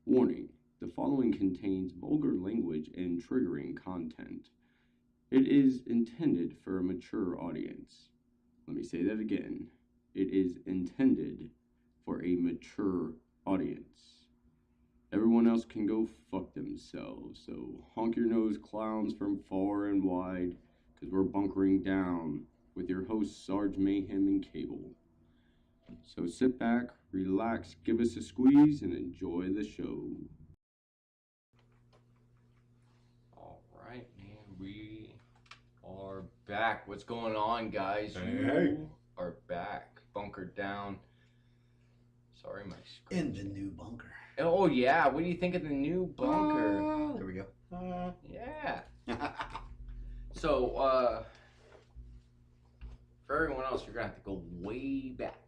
Warning: the following contains vulgar language and triggering content. It is intended for a mature audience. Let me say that again. It is intended for a mature audience. Everyone else can go fuck themselves, so honk your nose, clowns from far and wide, because we're bunkering down with your hosts Sarge Mayhem and Cable. So sit back, relax, give us a squeeze, and enjoy the show. All right, man, we are back. What's going on, guys? Hey. You are back. Bunkered down. Sorry, my screen. In the new bunker. Oh, yeah. What do you think of the new bunker? There we go. Yeah. So, for everyone else, you're going to have to go way back.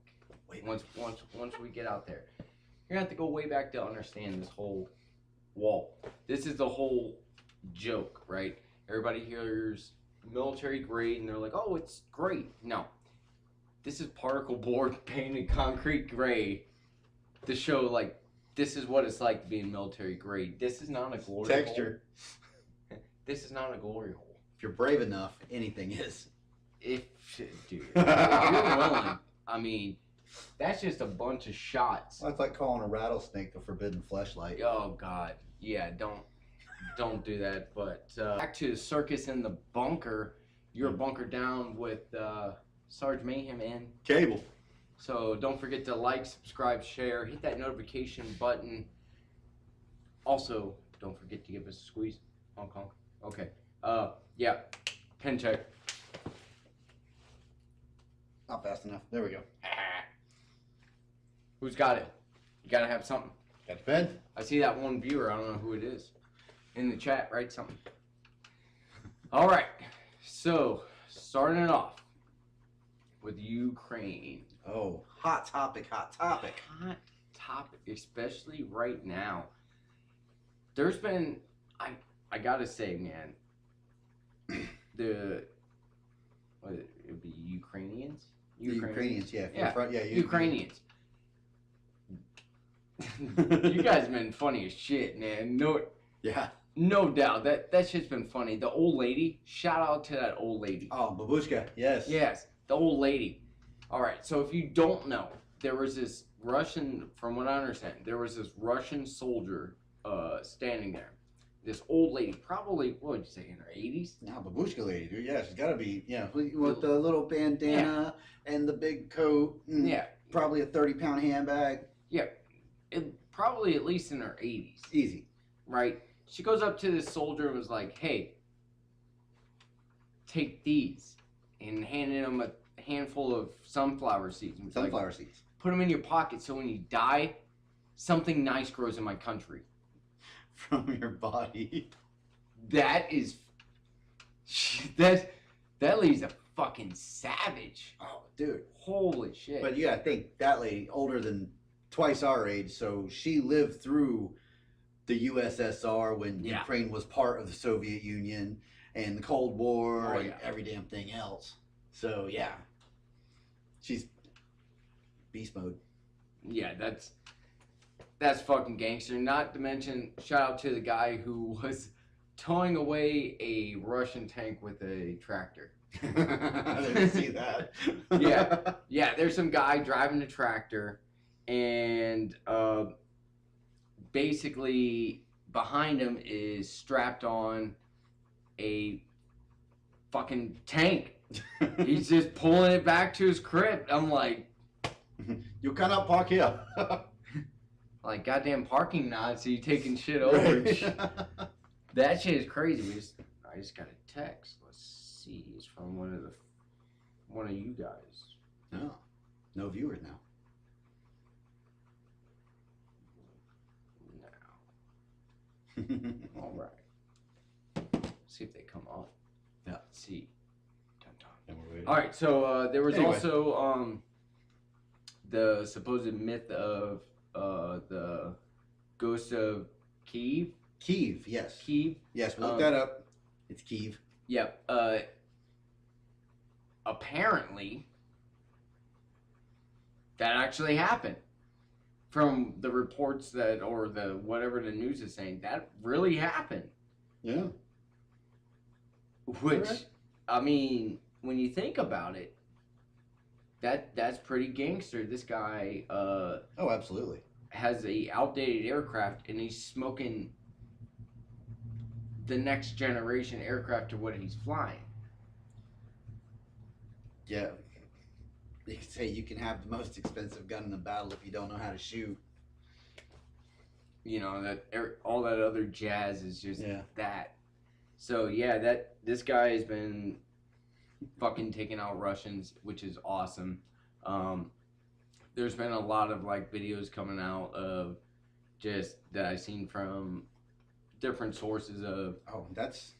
Once we get out there. You're going to have to go way back to understand this whole wall. This is the whole joke, right? Everybody hears military grade and they're like, oh, it's great. No. This is particle board painted concrete gray to show, like, this is what it's like to be in military grade. This is not a glory Texture. hole. This is not a glory hole. If you're brave enough, anything is. Dude, if you're willing, I mean, that's just a bunch of shots. Well, it's like calling a rattlesnake the forbidden fleshlight. Oh God, yeah, don't do that. But back to the circus in the bunker. You're bunkered down with Sarge Mayhem and Cable. So don't forget to like, subscribe, share, hit that notification button. Also, don't forget to give us a squeeze. Honk honk. Okay. Yeah. Pen check. Not fast enough. There we go. Who's got it? You gotta have something. Got the pen? I see that one viewer. I don't know who it is. In the chat, write something. All right. So, starting it off with Ukraine. Oh, hot topic, hot topic. Hot topic, especially right now. There's been, I gotta say, man, it would be Ukrainians? Ukrainians, yeah. Yeah, Ukrainians. You guys have been funny as shit, man. No doubt. That shit's been funny. The old lady, shout out to that old lady. Oh, babushka, yes. Yes, the old lady. All right, so if you don't know, there was this Russian, from what I understand, there was this Russian soldier standing there. This old lady, probably, what would you say, in her 80s? Now, babushka lady, dude. Yeah, she's got to be, with the little bandana and the big coat. And yeah. Probably a 30-pound handbag. Yeah, probably at least in her 80s. Easy. Right? She goes up to this soldier and was like, hey, take these. And handed him a handful of sunflower seeds. Sunflower seeds. Put them in your pocket so when you die, something nice grows in my country. From your body. That lady's a fucking savage. Oh, dude. Holy shit. But you gotta think, that lady, older than twice our age, so she lived through the USSR when Ukraine was part of the Soviet Union and the Cold War and every damn thing else. So, yeah. She's beast mode. Yeah, that's fucking gangster. Not to mention, shout out to the guy who was towing away a Russian tank with a tractor. I didn't see that. Yeah. There's some guy driving a tractor, and basically behind him is strapped on a fucking tank. He's just pulling it back to his crib. I'm like, you cannot park here. Like goddamn parking Nazi taking shit over. Right. That shit is crazy. I just got a text. Let's see. It's from one of you guys. No. No viewers now. No. All right. See if they come on. Yeah. Let's see. And we're waiting. All right. So there was also the supposed myth of the ghost of Kiev. Kiev, yes. Kiev. Yes, we looked that up. It's Kiev. Yep. Apparently, that actually happened. from the reports that, or the whatever the news is saying, that really happened. Yeah. Which, Correct. I mean, when you think about it, that's pretty gangster. This guy Oh, absolutely. has a outdated aircraft, and he's smoking the next generation aircraft to what he's flying. Yeah. You can say you can have the most expensive gun in the battle if you don't know how to shoot. You know, that all that other jazz is just Yeah. that. So yeah, that this guy has been fucking taking out Russians, which is awesome. There's been a lot of like videos coming out of just that I've seen from different sources of. Oh, that's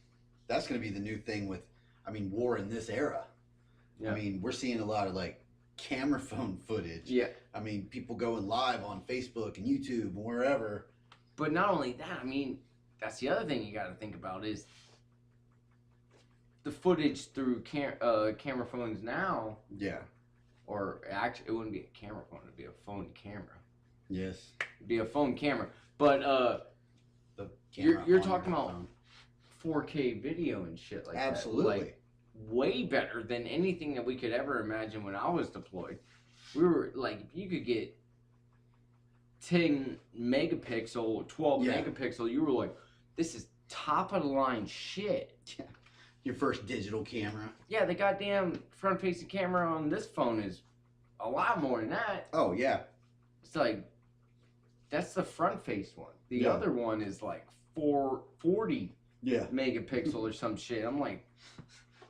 going to be the new thing with, I mean, war in this era. Yeah. I mean, we're seeing a lot of like camera phone footage. Yeah. I mean, people going live on Facebook and YouTube and wherever. But not only that, I mean, that's the other thing you got to think about is the footage through camera phones now. Yeah. Or actually, it wouldn't be a camera phone; it'd be a phone camera. Yes. It'd be a phone camera. But The camera you're on talking your about phone. 4K video and shit like Absolutely. that. Like, way better than anything that we could ever imagine when I was deployed. We were like, if you could get 10 megapixel, 12 Yeah. megapixel, you were like, this is top of the line shit. Your first digital camera. Yeah, the goddamn front facing camera on this phone is a lot more than that. Oh, yeah. It's like, that's the front face one. The Yeah. other one is like 440 Yeah. megapixel or some shit. I'm like,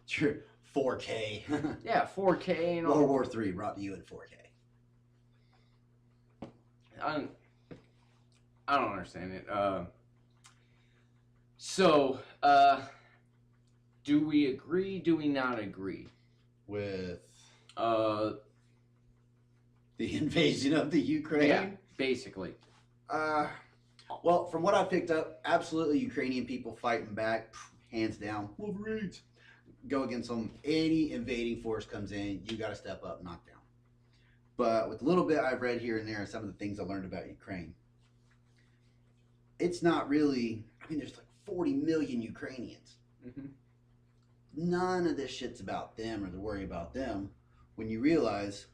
Sure. 4K. yeah, 4K and all. World War III brought to you in 4K. I don't understand it. So, do we agree? Do we not agree? With Uh, the invasion of the Ukraine? yeah, basically. Well, from what I picked up, absolutely Ukrainian people fighting back, hands down. Wolverines. Go against them. Any invading force comes in, you got to step up, knock down. But with a little bit I've read here and there and some of the things I learned about Ukraine, it's not really, I mean, there's like 40 million Ukrainians. Mm-hmm. None of this shit's about them or the worry about them when you realize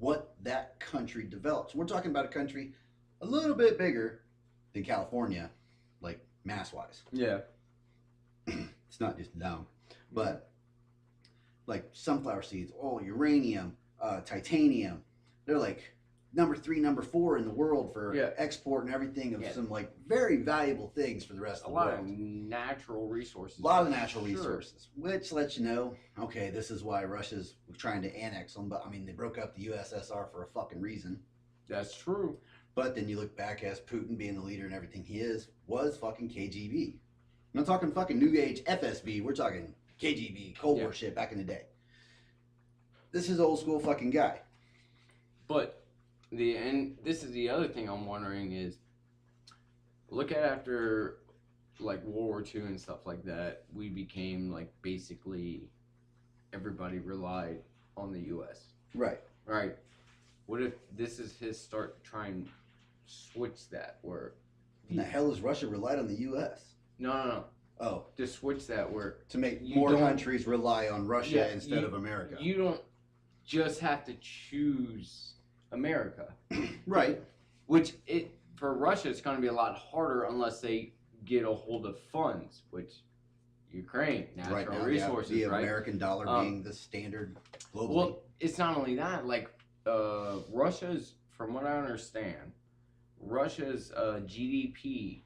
what that country develops. We're talking about a country a little bit bigger than California, like mass-wise. Yeah. It's not just down, but like sunflower seeds, oil, uranium, titanium. They're like number 3, number 4 in the world for Yeah. export and everything of Yeah. some like very valuable things for the rest A of the lot world. of natural resources. A lot of natural Sure. resources, which lets you know, okay, this is why Russia's trying to annex them. But I mean, they broke up the USSR for a fucking reason. That's true. But then you look back as Putin being the leader and everything he is, was fucking KGB. I'm not talking fucking New Age FSB. We're talking KGB, Cold War shit back in the day. This is old school fucking guy. But and this is the other thing I'm wondering is, look at after like World War II and stuff like that, we became like basically everybody relied on the U.S. Right. Right. What if this is his start to try and switch that where When the hell has Russia relied on the U.S.? no. Oh, To switch that where to make You more don't- countries rely on Russia Yeah, instead you- of America. you don't just have to choose America. Right. Which for Russia it's going to be a lot harder unless they get a hold of funds, which Ukraine, natural Right now, resources, the right? American dollar being the standard globally. Well, it's not only that. Like Russia's, from what I understand, Russia's GDP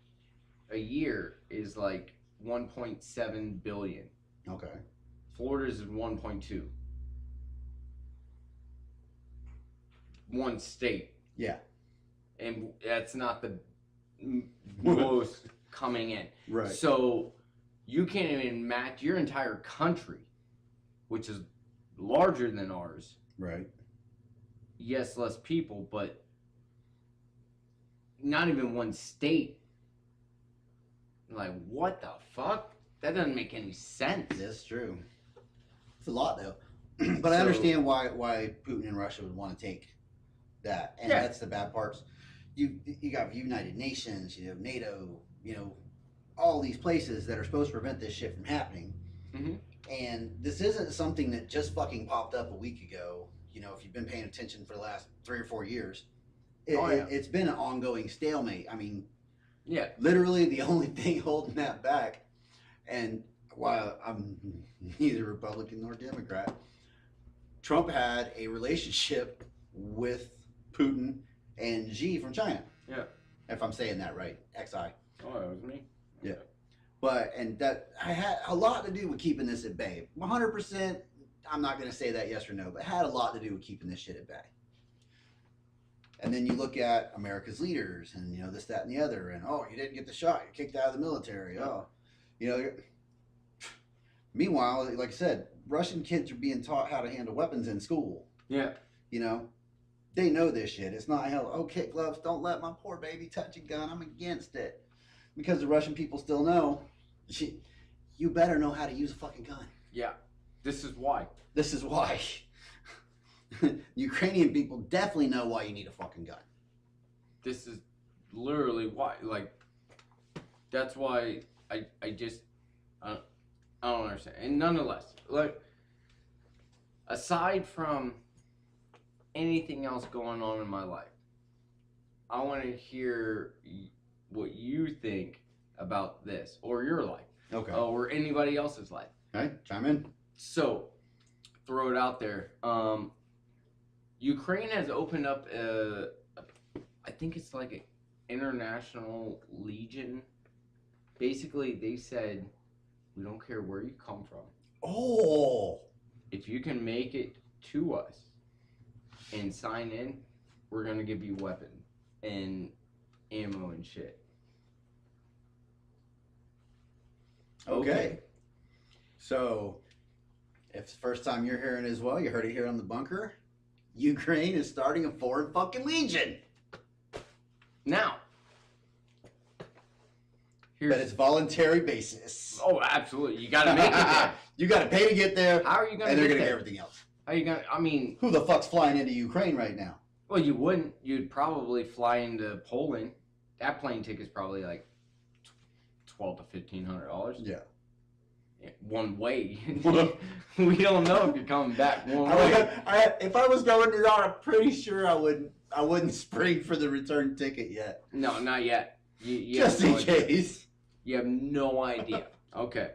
a year is like 1.7 billion. Okay. Florida's is 1.2. One state. Yeah. And that's not the most coming in. Right. So you can't even match your entire country, which is larger than ours. Right. Yes, less people, but not even one state. Like, what the fuck? That doesn't make any sense. That's true. It's a lot though. But I understand why Putin and Russia would want to take that, and that's the bad parts. You got United Nations, NATO, all these places that are supposed to prevent this shit from happening. Mm-hmm. And this isn't something that just fucking popped up a week ago. If you've been paying attention for the last 3 or 4 years, it's been an ongoing stalemate. I mean, literally the only thing holding that back, and while I'm neither Republican nor Democrat, Trump had a relationship with Putin and Xi from China. Yeah. If I'm saying that right, XI. Oh, that was me. Yeah. And that had a lot to do with keeping this at bay. 100%, I'm not going to say that yes or no, but it had a lot to do with keeping this shit at bay. And then you look at America's leaders and, this, that, and the other. And, you didn't get the shot. You're kicked out of the military. Meanwhile, like I said, Russian kids are being taught how to handle weapons in school. Yeah. They know this shit. It's not kid gloves, don't let my poor baby touch a gun. I'm against it. Because the Russian people still know, you better know how to use a fucking gun. Yeah. This is why. Ukrainian people definitely know why you need a fucking gun. This is literally why. Like, that's why I don't understand. And nonetheless, like, aside from anything else going on in my life, I want to hear what you think about this or your life. Okay. Or anybody else's life. Okay, chime in. So, throw it out there. Ukraine has opened up I think it's like an international legion. Basically, they said, we don't care where you come from. Oh! If you can make it to us and sign in, we're going to give you weapons and ammo and shit. Okay. So, if it's the first time you're hearing as well, you heard it here on The Bunker, Ukraine is starting a foreign fucking legion. Now. But it's voluntary basis. Oh, absolutely. You got to make it there. You got to pay to get there. How are you going to And they're going to get everything else. How are you going to, I mean. Who the fuck's flying into Ukraine right now? Well, you wouldn't. You'd probably fly into Poland. That plane ticket's probably like $1,200 to $1,500. Yeah. One way. We don't know if you're coming back one way. If I was going to that, I'm pretty sure I wouldn't spring for the return ticket yet. No, not yet. You just in case. You have no idea. Okay.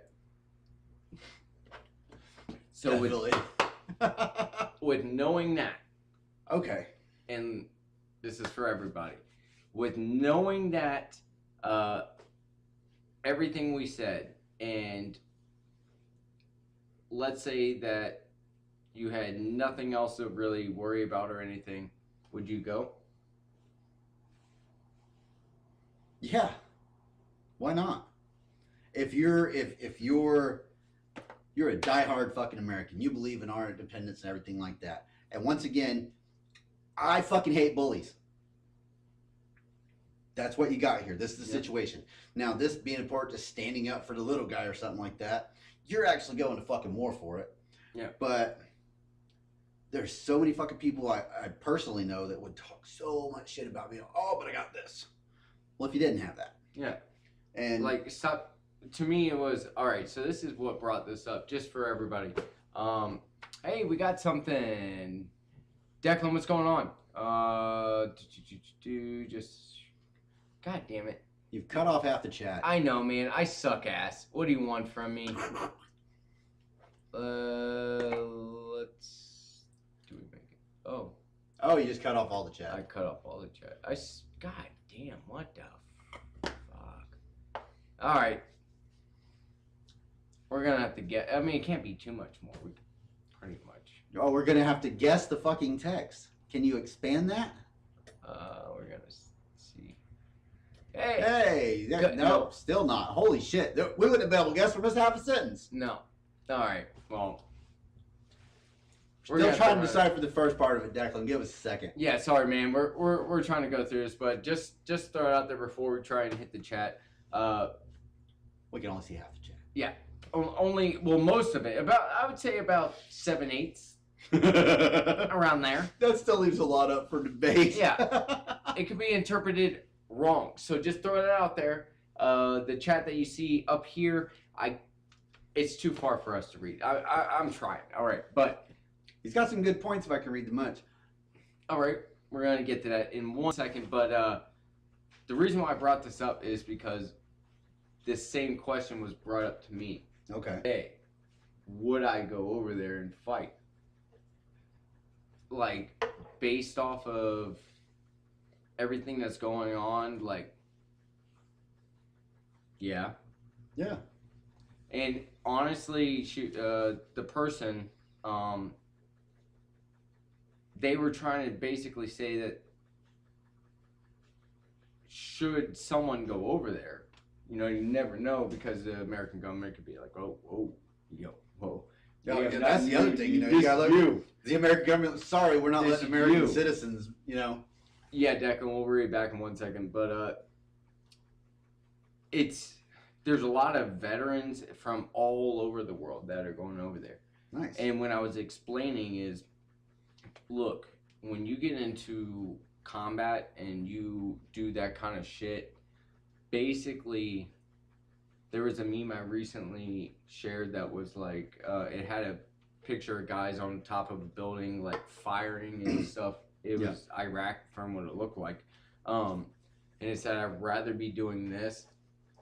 So with knowing that. Okay. And this is for everybody. With knowing that everything we said, and let's say that you had nothing else to really worry about or anything, would you go? Yeah. Why not? If you're a diehard fucking American, you believe in our independence and everything like that. And once again, I fucking hate bullies. That's what you got here. This is the situation. Now, this being important to standing up for the little guy or something like that, you're actually going to fucking war for it. Yeah. But there's so many fucking people I personally know that would talk so much shit about me. Oh, but I got this. Well, if you didn't have that. Yeah. And like, stop. To me, it was, all right, so this is what brought this up, just for everybody. Hey, we got something. Declan, what's going on? Just, God damn it. You've cut off half the chat. I know, man. I suck ass. What do you want from me? Let's, do we make it? Oh. Oh, you just cut off all the chat. I cut off all the chat. God damn, what the fuck? All right. We're going to have to get, I mean, it can't be too much more. Pretty much. Oh, we're going to have to guess the fucking text. Can you expand that? We're going to see. Hey. Hey. No, still not. Holy shit. We wouldn't have been able to guess for just half a sentence. No. All right. Well. Still trying to decipher the first part of it, Declan. Give us a second. Yeah, sorry, man. We're trying to go through this, but just throw it out there before we try and hit the chat. We can only see half the chat. Yeah. Only, well, most of it. I would say about 7/8. around there. That still leaves a lot up for debate. Yeah. It could be interpreted wrong. So just throw it out there. The chat that you see up here, it's too far for us to read. I'm trying. All right, but he's got some good points if I can read them much. All right, we're gonna get to that in 1 second. But the reason why I brought this up is because this same question was brought up to me. Okay. Hey, would I go over there and fight? Like, based off of everything that's going on, like, yeah. Yeah. And honestly, the person, they were trying to basically say that should someone go over there, you know, you never know, because the American government could be like, oh, whoa, yo, whoa. Yeah, that's the other thing, you know, you gotta look, the American government, sorry, we're not letting American citizens, you know. Yeah, Declan, we'll read back in 1 second, but there's a lot of veterans from all over the world that are going over there. Nice. And when I was explaining is, look, when you get into combat and you do that kind of shit, basically, there was a meme I recently shared that was like, it had a picture of guys on top of a building, like, firing and stuff. It was Iraq from what it looked like. And it said, I'd rather be doing this.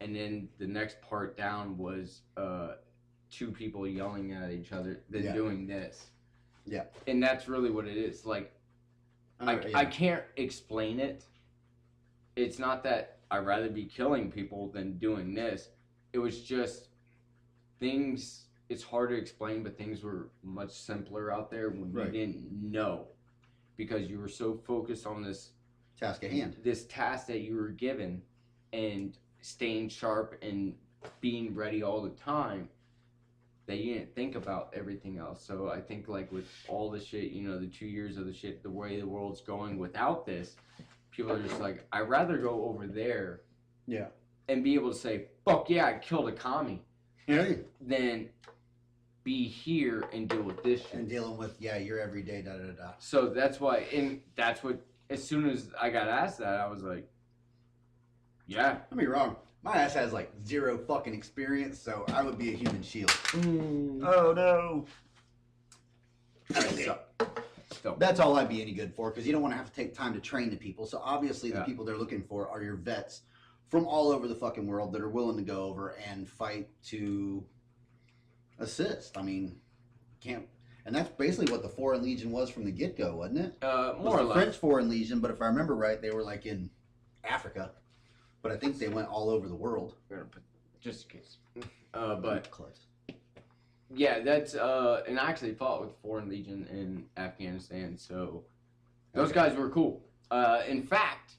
And then the next part down was two people yelling at each other than doing this. Yeah. And that's really what it is. Like, I can't explain it. It's not that I'd rather be killing people than doing this. It was just things, it's hard to explain, but things were much simpler out there when you didn't know. Because you were so focused on this task at hand. This task that you were given, and staying sharp and being ready all the time, that you didn't think about everything else. So I think, like, with all the shit, you know, the 2 years of the shit, the way the world's going without this, people are just like, I'd rather go over there and be able to say, fuck yeah, I killed a commie, than be here and deal with this shit. And dealing with, your everyday da-da-da-da. So that's why, and that's what, as soon as I got asked that, I was like, yeah. Don't be wrong. My ass has like 0 fucking experience, so I would be a human shield. Oh no. So that's all I'd be any good for, because you don't want to have to take time to train the people. So obviously the people they're looking for are your vets from all over the fucking world that are willing to go over and fight to assist. I mean, can't. And that's basically what the Foreign Legion was from the get-go, wasn't it? More or less. French Foreign Legion, but if I remember right, they were like in Africa. But I think they went all over the world. We're gonna put, just in case. But yeah, that's and I actually fought with Foreign Legion in Afghanistan, so those guys were cool. In fact,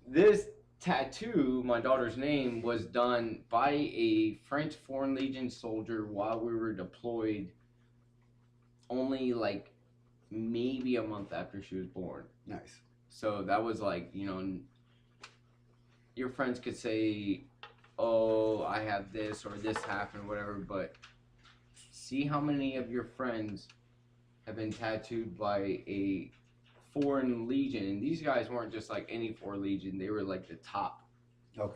this tattoo, my daughter's name, was done by a French Foreign Legion soldier while we were deployed, only like maybe a month after she was born. Nice. So that was like, you know, your friends could say, oh, I have this or this happened, whatever, but see how many of your friends have been tattooed by a Foreign Legion. And these guys weren't just like any Foreign Legion, they were like the top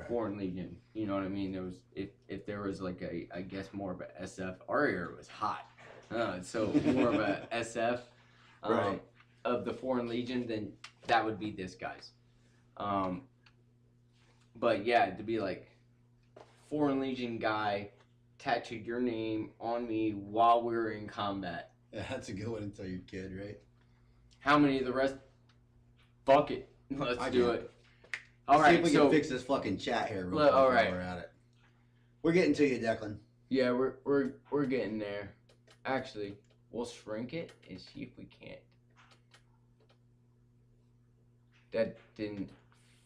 Foreign Legion. You know what I mean? There was, if there was like a, I guess more of a SF, our area was hot. So more of a SF of the Foreign Legion, then that would be this guy's. But yeah, to be like, Foreign Legion guy tattooed your name on me while we were in combat. Yeah, that's a good one to tell your kid, right? How many of the rest? Fuck it. Let's do it. All right, see if we can fix this fucking chat here real quick while we're at it. We're getting to you, Declan. Yeah, we're getting there. Actually, we'll shrink it and see if we can't. That didn't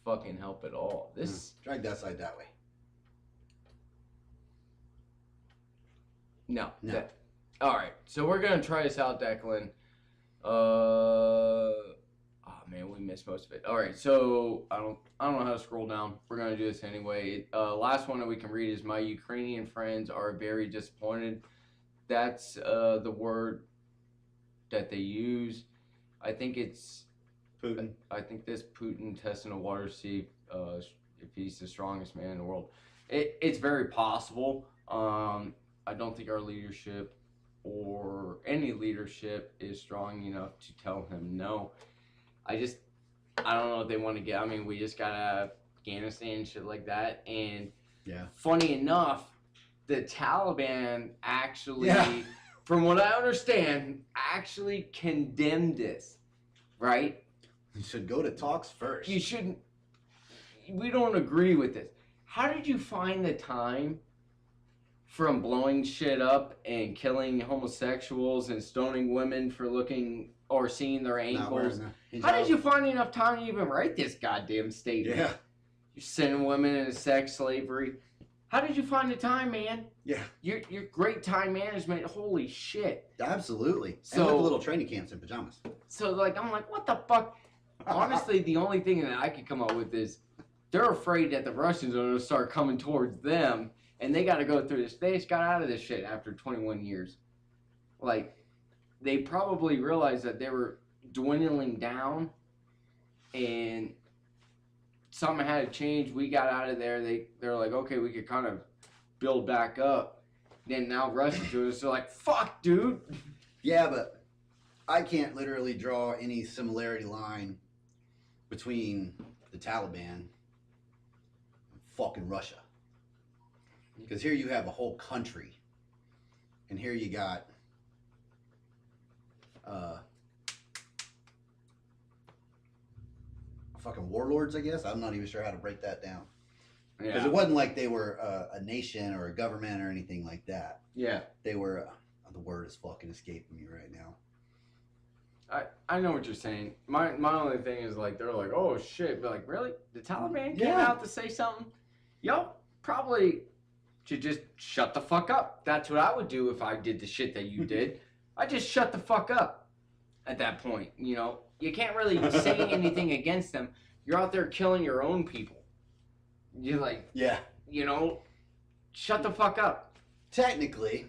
fucking help at all. This drag that side that way. No. All right, so we're gonna try this out, Declan. Oh man, we missed most of it. All right, so I don't know how to scroll down. We're gonna do this anyway. Last one that we can read is, my Ukrainian friends are very disappointed. That's the word that they use. I think it's Putin. I think this Putin testing the water to see if he's the strongest man in the world. It's very possible. I don't think our leadership or any leadership is strong enough to tell him no. I don't know if they want to get. I mean, we just got out of Afghanistan and shit like that. And funny enough, the Taliban actually, from what I understand, actually condemned this, right? You should go to talks first. You shouldn't. We don't agree with this. How did you find the time from blowing shit up and killing homosexuals and stoning women for looking or seeing their ankles? How did you find enough time to even write this goddamn statement? Yeah. You're sending women into sex slavery. How did you find the time, man? Yeah. Your great time management. Holy shit. Absolutely. So, and with little training camps in pajamas. So, like, I'm like, what the fuck? Honestly, the only thing that I could come up with is they're afraid that the Russians are going to start coming towards them, and they got to go through this. They just got out of this shit after 21 years. Like, they probably realized that they were dwindling down, and something had to change. We got out of there. They're like, okay, we could kind of build back up. Then now Russians are just like, fuck, dude. Yeah, but I can't literally draw any similarity line between the Taliban and fucking Russia. Because here you have a whole country, and here you got fucking warlords, I guess. I'm not even sure how to break that down. Because it wasn't like they were a nation or a government or anything like that. Yeah. They were, the word is fucking escaping me right now. I know what you're saying. My only thing is, like, they're like, oh shit, but like, really? The Taliban came out to say something? Yo, probably should just shut the fuck up. That's what I would do if I did the shit that you did. I just shut the fuck up at that point, you know? You can't really say anything against them. You're out there killing your own people. You're like, you know, shut the fuck up. Technically.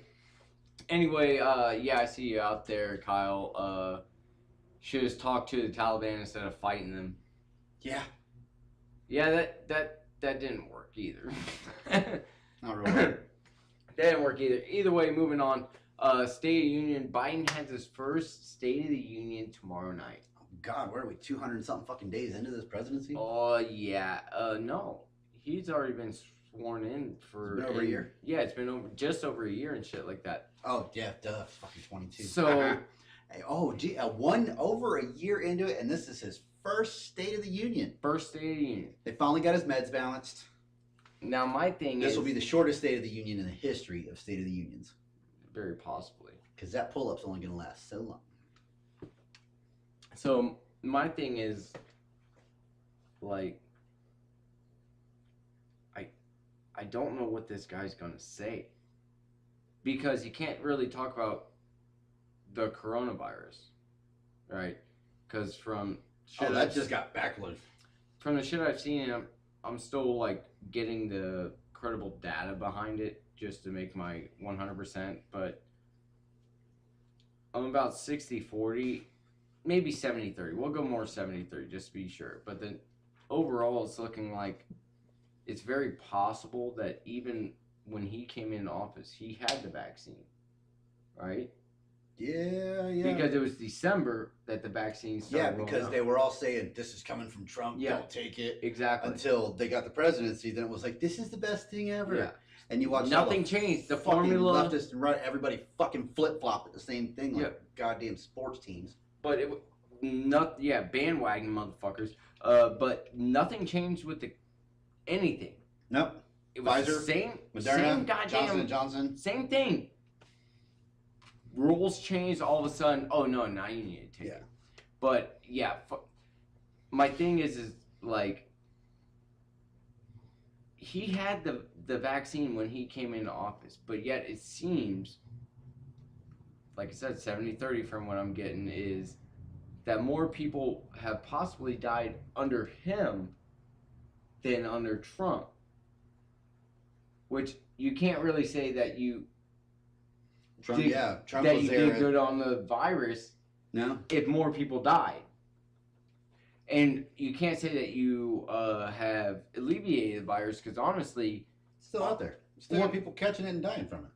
Anyway, I see you out there, Kyle. Should have talked to the Taliban instead of fighting them. Yeah. Yeah, that didn't work either. Not really. That didn't work either. Either way, moving on. State of Union. Biden has his first State of the Union tomorrow night. Oh God, where are we? 200 something fucking days into this presidency? Oh yeah. No, he's already been sworn in for over a year. Yeah, it's been just over a year and shit like that. Oh yeah, duh. Fucking 22. So. Oh gee, over a year into it, and this is his first State of the Union. First State of the Union. They finally got his meds balanced. Now my thing is, this will be the shortest State of the Union in the history of State of the Unions. Very possibly. Because that pull-up's only going to last so long. So my thing is, like, I don't know what this guy's gonna say, because you can't really talk about the coronavirus, right? Because from shit that just got backloaded. From the shit I've seen, I'm still like getting the credible data behind it just to make my 100%, but I'm about 60-40, maybe 70-30. We'll go more 70-30 just to be sure. But then overall, it's looking like it's very possible that even when he came in office, he had the vaccine, right? Yeah. Because it was December that the vaccine started. Yeah, because they were all saying, this is coming from Trump, don't take it. Exactly. Until they got the presidency, then it was like, this is the best thing ever. Yeah. And you watch nothing changed. The formula, leftist and right, everybody fucking flip flop at the same thing, like goddamn sports teams. But bandwagon motherfuckers. But nothing changed with anything. Nope. It was Pfizer, the same, Moderna, same goddamn Johnson. Same thing. Rules changed all of a sudden. Oh no, now you need to take it. But yeah, my thing is like, he had the vaccine when he came into office, but yet it seems, like I said, 70-30 from what I'm getting, is that more people have possibly died under him than under Trump. Which you can't really say that Trump did was there. Good on the virus No. if more people died. And you can't say that you have alleviated the virus because honestly, It's still out there. Still got people catching it and dying from it.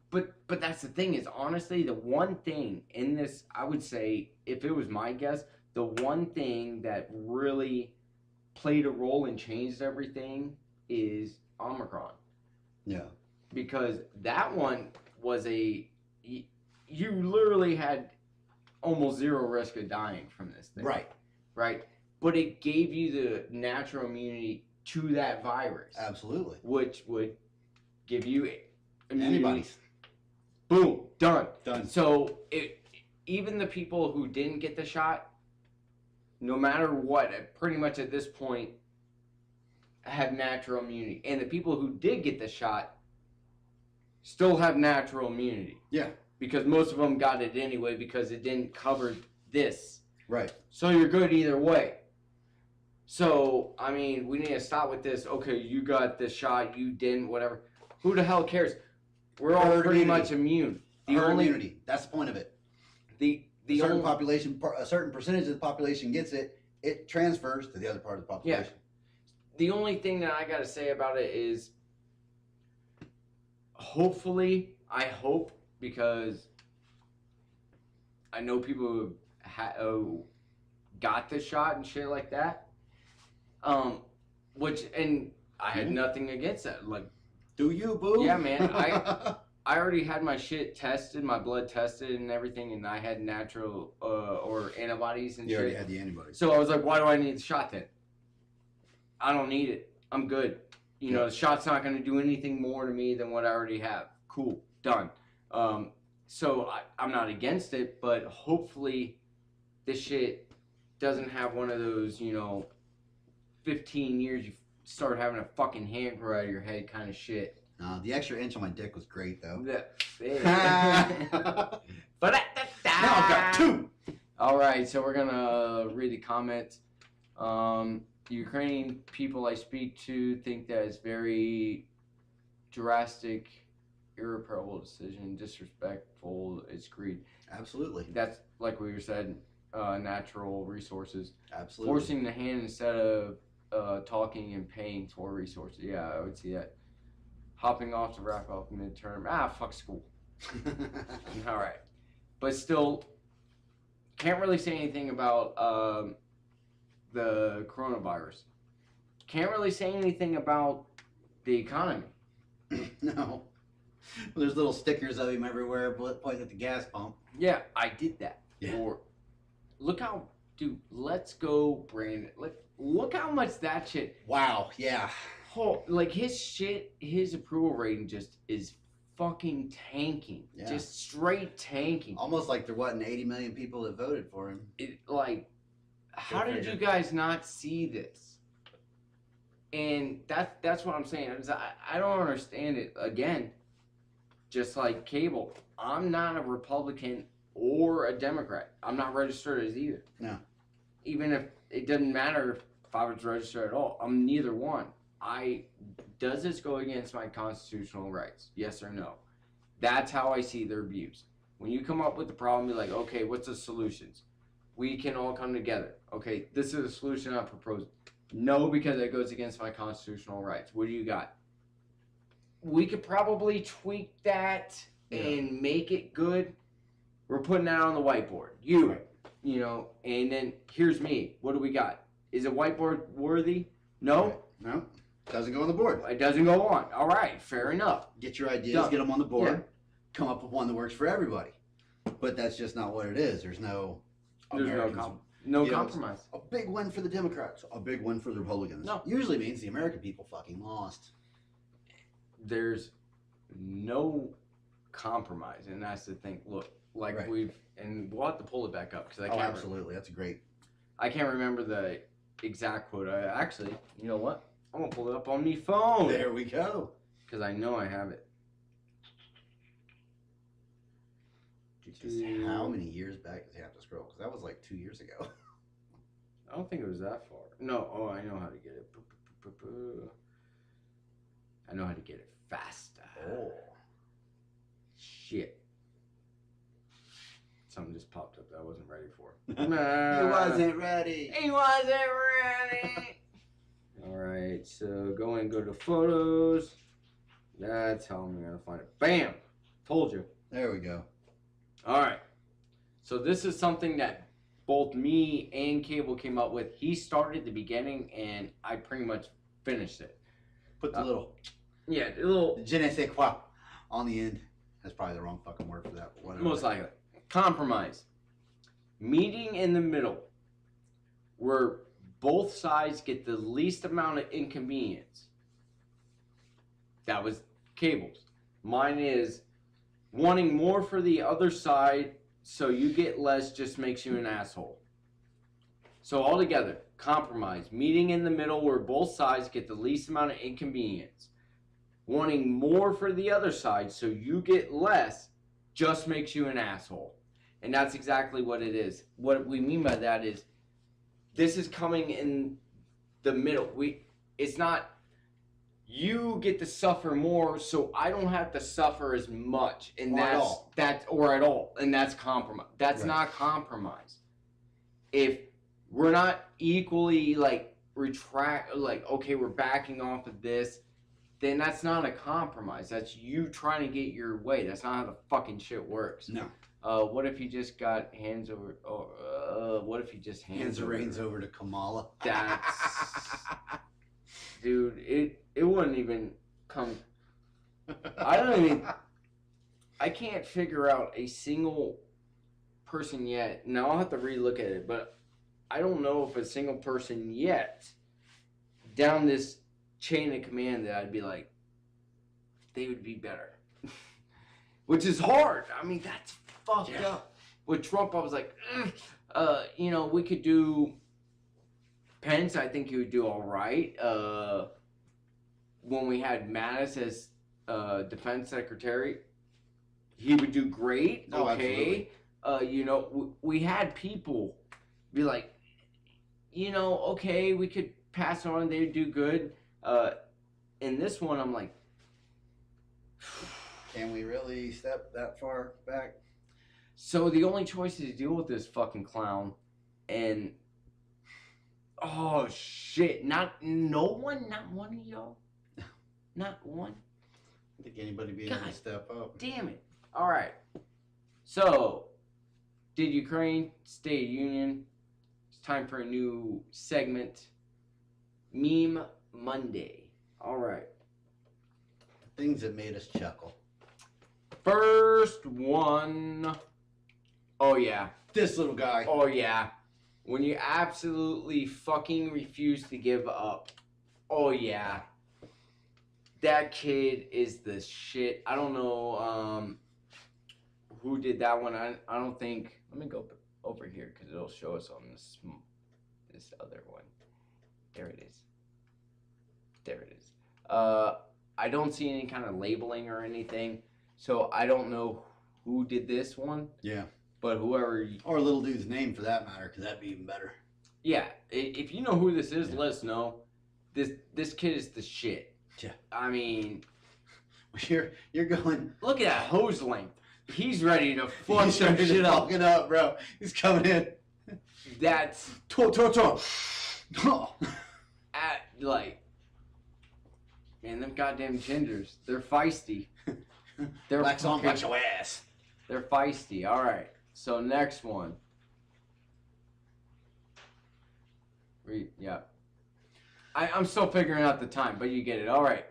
But that's the thing is honestly the one thing in this, I would say, if it was my guess, the one thing that really played a role and changed everything is Omicron. Yeah. Because that one was you literally had almost zero risk of dying from this thing. Right. Right? But it gave you the natural immunity to that virus. Absolutely. Which would give you immunity. Antibodies. Boom. Done. Done. So even the people who didn't get the shot, no matter what, pretty much at this point, have natural immunity. And the people who did get the shot still have natural immunity. Yeah. Because most of them got it anyway because it didn't cover this. Right. So you're good either way. So, I mean, we need to stop with this. Okay, you got the shot, you didn't, whatever. Who the hell cares? We're all Herd pretty immunity. much immune. Herd immunity. That's the point of it. The A certain only population, a certain percentage of the population gets it. It transfers to the other part of the population. the only thing that I got to say about it is hopefully, I hope, because I know people who got the shot and shit like that. And I had nothing against that. Like, do you, boo? Yeah, man. I already had my shit tested, my blood tested and everything, and I had natural or antibodies and You shit. already had the antibodies. So I was like, why do I need the shot then? I don't need it. I'm good. You know, the shot's not going to do anything more to me than what I already have. Cool. Done. So I'm not against it, but hopefully this shit doesn't have one of those, 15 years you start having a fucking hand grow out of your head kind of shit. The extra inch on my dick was great, though. But now I've got two. All right, so we're gonna read the comments. Ukrainian people I speak to think that it's very drastic, irreparable decision, disrespectful. It's greed. Absolutely. That's like we said. Natural resources. Absolutely. Forcing the hand instead of talking and paying for resources. Yeah, I would see that. Hopping off to wrap up midterm. Fuck school. All right. But still, can't really say anything about the coronavirus. Can't really say anything about the economy. No. Well, there's little stickers of him everywhere pointing at the gas pump. Yeah, I did that. Yeah. Or, look how, dude, let's go, Brandon. Look how much that shit. Wow, yeah. Like his approval rating just is fucking tanking. Yeah. Just straight tanking. Almost like there wasn't 80 million people that voted for him. How did you guys not see this? And that's what I'm saying. I don't understand it. Again, just like cable, I'm not a Republican or a Democrat. I'm not registered as either. No. Even if it doesn't matter if I was registered at all, I'm neither one. Does this go against my constitutional rights? Yes or no? That's how I see their views. When you come up with the problem, be like, okay, what's the solutions? We can all come together. Okay, this is a solution I propose. No, because it goes against my constitutional rights. What do you got? We could probably tweak that and make it good. We're putting that on the whiteboard. And then here's me. What do we got? Is a whiteboard worthy? No? Right. No. Doesn't go on the board. It doesn't go on. All right, fair enough. Get your ideas, Done. get them on the board, Yeah. come up with one that works for everybody. But that's just not what it is. There's no compromise. A big win for the Democrats, a big win for the Republicans. No. Usually means the American people fucking lost. There's no compromise, and that's the thing. Look, we'll have to pull it back up because I can't. Absolutely, that's great. I can't remember the exact quote. Actually, you know what? I'm gonna pull it up on me phone. There we go. Because I know I have it. Just how many years back does he have to scroll? Because that was like 2 years ago. I don't think it was that far. No. Oh, I know how to get it. I know how to get it faster. Oh. Shit. Something just popped up that I wasn't ready for. He wasn't ready. He wasn't ready. All right, so go to photos. That's how I'm gonna find it. Bam! Told you. There we go. All right. So this is something that both me and Cable came up with. He started the beginning, and I pretty much finished it. Put the little... Yeah, the little... Je ne sais quoi on the end. That's probably the wrong fucking word for that. But whatever. Most likely. Compromise. Meeting in the middle. Where both sides get the least amount of inconvenience. That was Cable's. Mine is wanting more for the other side so you get less just makes you an asshole. So altogether, compromise. Meeting in the middle where both sides get the least amount of inconvenience. Wanting more for the other side so you get less just makes you an asshole. And that's exactly what it is. What we mean by that is this is coming in the middle. It's not you get to suffer more so I don't have to suffer as much. And that's at all. And that's compromise. That's not compromise. If we're not equally okay, we're backing off of this, then that's not a compromise. That's you trying to get your way. That's not how the fucking shit works. No. What if you just got hands over? What if you just hands the reins over to Kamala? That's dude. It wouldn't even come. I can't figure out a single person yet. Now I'll have to relook at it, but I don't know if a single person yet down this chain of command that I'd be like, they would be better. Which is hard. I mean, that's fucked up. With Trump, I was like, we could do Pence. I think he would do all right. When we had Mattis as defense secretary, he would do great. Oh, okay. We had people be like, okay, we could pass on. They would do good. In this one, I'm like, can we really step that far back? So the only choice is to deal with this fucking clown, and oh shit, not one of y'all, not one. I think anybody be able to step up. Damn it! All right. So, did Ukraine State of Union? It's time for a new segment. Meme Monday. All right. Things that made us chuckle. First one. Oh, yeah. This little guy. Oh, yeah. When you absolutely fucking refuse to give up. Oh, yeah. That kid is the shit. I don't know who did that one. I don't think. Let me go over here because it'll show us on this other one. There it is. There it is. I don't see any kind of labeling or anything, so I don't know who did this one. Yeah. But whoever... Or a little dude's name for that matter, because that'd be even better. Yeah. If you know who this is, let us know. This kid is the shit. Yeah. I mean... You're going... Look at that hose length. He's ready to fuck some shit up. Fuck it up, bro. He's coming in. That's... Man, them goddamn gingers. They're feisty. They're wax on, wax your ass. They're feisty. All right. So next one. Yeah. I'm still figuring out the time, but you get it. All right.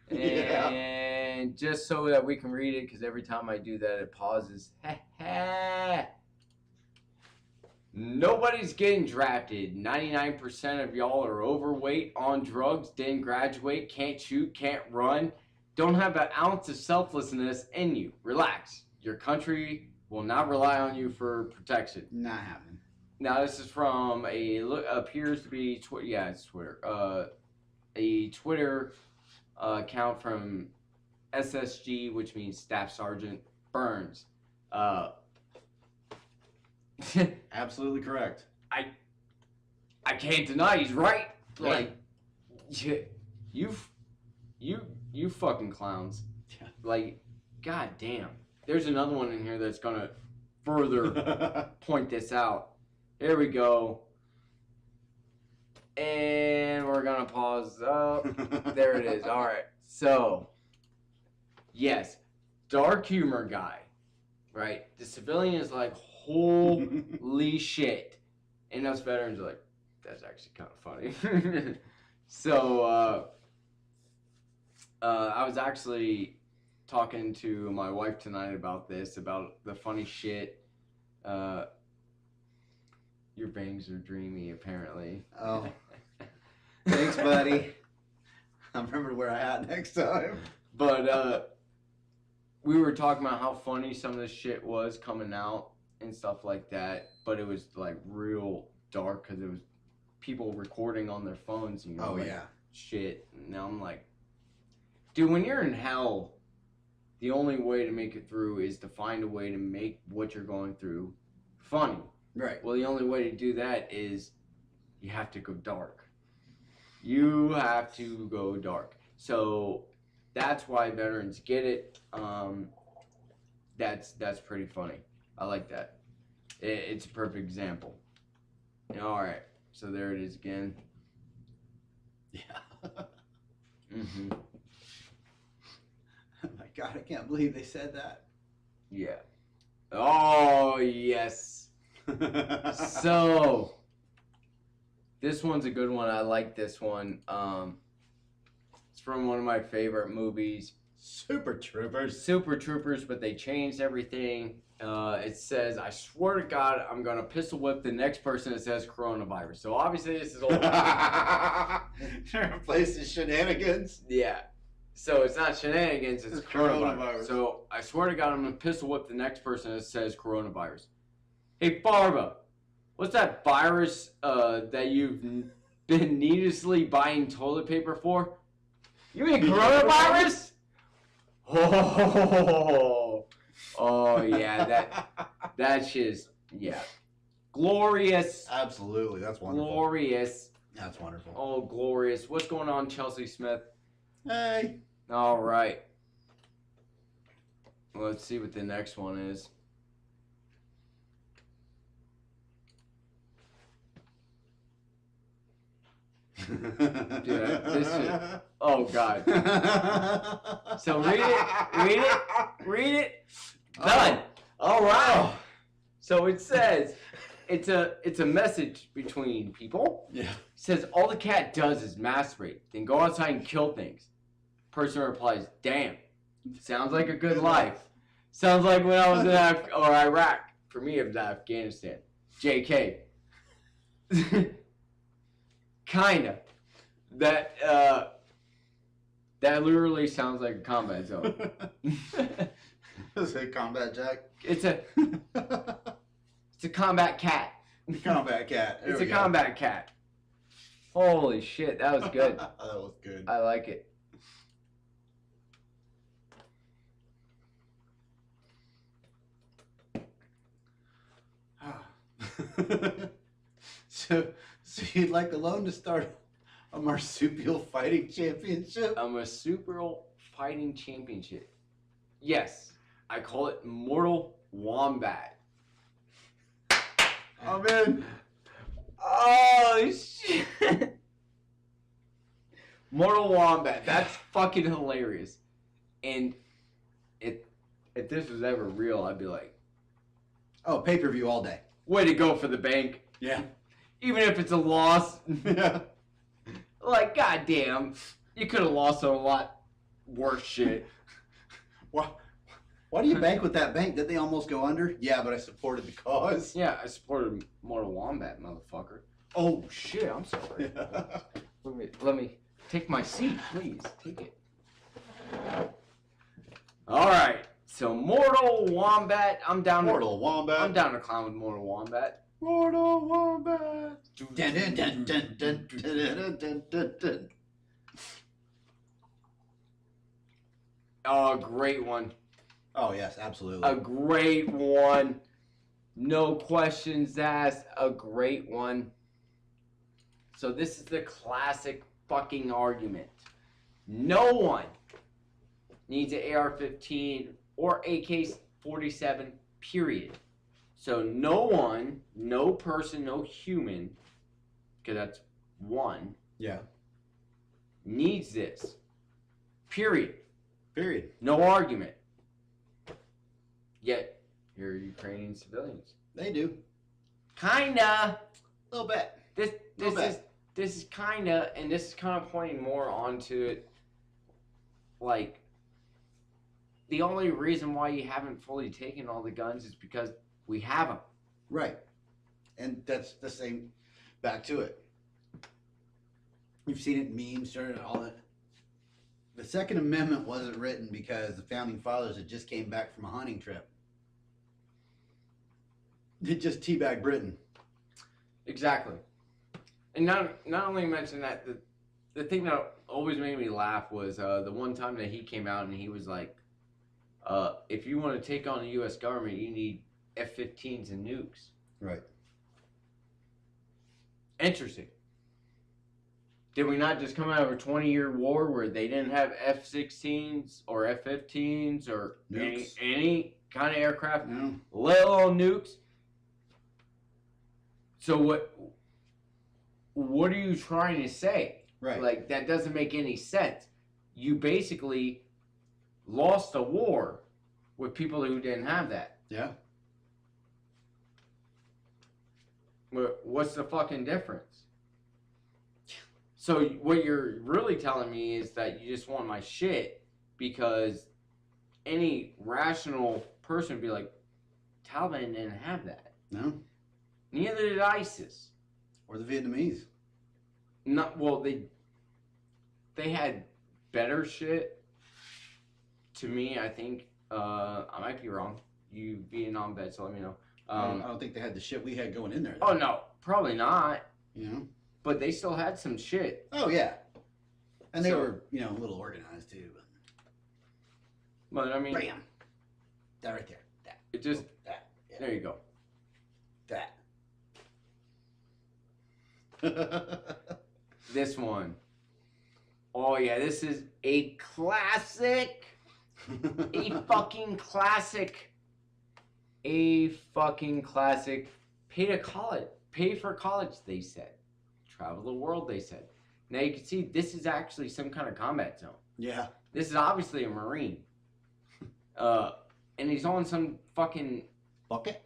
And just so that we can read it, because every time I do that, it pauses. Nobody's getting drafted. 99% of y'all are overweight, on drugs, didn't graduate, can't shoot, can't run, don't have an ounce of selflessness in you. Relax. Your country will not rely on you for protection. Not happening. Now, this is from appears to be, it's Twitter. A Twitter account from SSG, which means Staff Sergeant Burns. Absolutely correct. I can't deny he's right. Like, you fucking clowns. Yeah. Like, god damn. There's another one in here that's gonna further point this out. Here we go. And we're going to pause. Oh, there it is. All right. So, yes, dark humor guy, right? The civilian is like, holy shit. And us veterans are like, that's actually kind of funny. So, I was actually talking to my wife tonight about this, about the funny shit. Your bangs are dreamy, apparently. Oh. Thanks, buddy. I remember where I at next time. But we were talking about how funny some of this shit was coming out and stuff like that. But it was like real dark because it was people recording on their phones, you know. Oh, like, yeah. shit. Now I'm like, dude, when you're in hell, the only way to make it through is to find a way to make what you're going through funny. Right. Well, the only way to do that is you have to go dark. You have to go dark. So that's why veterans get it. That's pretty funny. I like that. It's a perfect example. All right. So there it is again. Yeah. Mm-hmm. Oh my God, I can't believe they said that. Yeah. Oh, yes. So, this one's a good one. I like this one. It's from one of my favorite movies. Super Troopers. Super Troopers, but they changed everything. It says, I swear to God, I'm going to pistol whip the next person that says coronavirus. So, obviously, this is old. Replace the shenanigans. Yeah. So, it's not shenanigans, it's coronavirus. So, I swear to God, I'm going to pistol whip the next person that says coronavirus. Hey, Barba, what's that virus that you've been needlessly buying toilet paper for? You mean coronavirus? Oh yeah, that shit's, yeah. Glorious. Absolutely, that's wonderful. Glorious. That's wonderful. Oh, glorious. What's going on, Chelsea Smith? Hey. All right. Let's see what the next one is. Dude, this shit. Oh God. So read it. Done. All right. So it says, it's a message between people. Yeah. It says all the cat does is masturbate, then go outside and kill things. Person replies, "Damn, sounds like a good life. Sounds like when I was in Iraq. For me, it was Afghanistan. JK." Kinda. That literally sounds like a combat zone. Is it Combat Jack? It's a combat cat. Combat cat. It's a combat cat. Holy shit, that was good. That was good. I like it. So you'd like a loan to start a marsupial fighting championship? A marsupial fighting championship. Yes, I call it Mortal Wombat. I'm in. Oh shit! Mortal Wombat. That's fucking hilarious. And if this was ever real, I'd be like, Oh, pay-per-view all day. way to go for the bank. Yeah. Even if it's a loss. Yeah. Like, goddamn, you could have lost on a lot worse shit. Why do you bank with that bank? Did they almost go under? Yeah, but I supported the cause. Yeah, I supported Mortal Wombat, motherfucker. Oh shit, I'm sorry. Yeah. Let me take my seat, please. Take it. All right. So Mortal Wombat, I'm down. Mortal Wombat. I'm down to clown with Mortal Wombat. Mortal Wombat. Dun, dun, dun, dun, dun, dun, dun, dun, dun. Oh, great one. Oh yes, absolutely. A great one. No questions asked. A great one. So this is the classic fucking argument. No one needs an AR-15 or AK-47, period. So no one, no person, no human, because that's one, Yeah. needs this. Period. Period. No argument. Yet, here are Ukrainian civilians. They do. Kinda. A little bit. This is kinda, and this is kind of pointing more onto it. Like, the only reason why you haven't fully taken all the guns is because we have them. Right. And that's the same. Back to it. We've seen it in memes, and all that. The Second Amendment wasn't written because the founding fathers had just came back from a hunting trip. They just teabagged Britain. Exactly. And not only mention that, the thing that always made me laugh was the one time that he came out and he was like, if you want to take on the U.S. government, you need F-15s and nukes. Right. Interesting. Did we not just come out of a 20-year war where they didn't have F-16s or F-15s or any kind of aircraft, No. let alone nukes? So what are you trying to say? Right. Like, that doesn't make any sense. You basically lost a war with people who didn't have that. Yeah. What's the fucking difference? So what you're really telling me is that you just want my shit because any rational person would be like, Taliban didn't have that. No. Neither did ISIS. Or the Vietnamese. Not well. They had better shit. To me, I think I might be wrong. You Vietnam vets, so let me know. I don't think they had the shit we had going in there. Oh no, probably not. You know. But they still had some shit. Oh yeah. And they were, a little organized too. But I mean, Bam. That right there. That. It just That. Yeah. There you go. That. This one. Oh yeah, this is a classic. A fucking classic. A fucking classic. Pay for college, they said. Travel the world, they said. Now you can see this is actually some kind of combat zone. Yeah. This is obviously a Marine. And he's on some fucking bucket.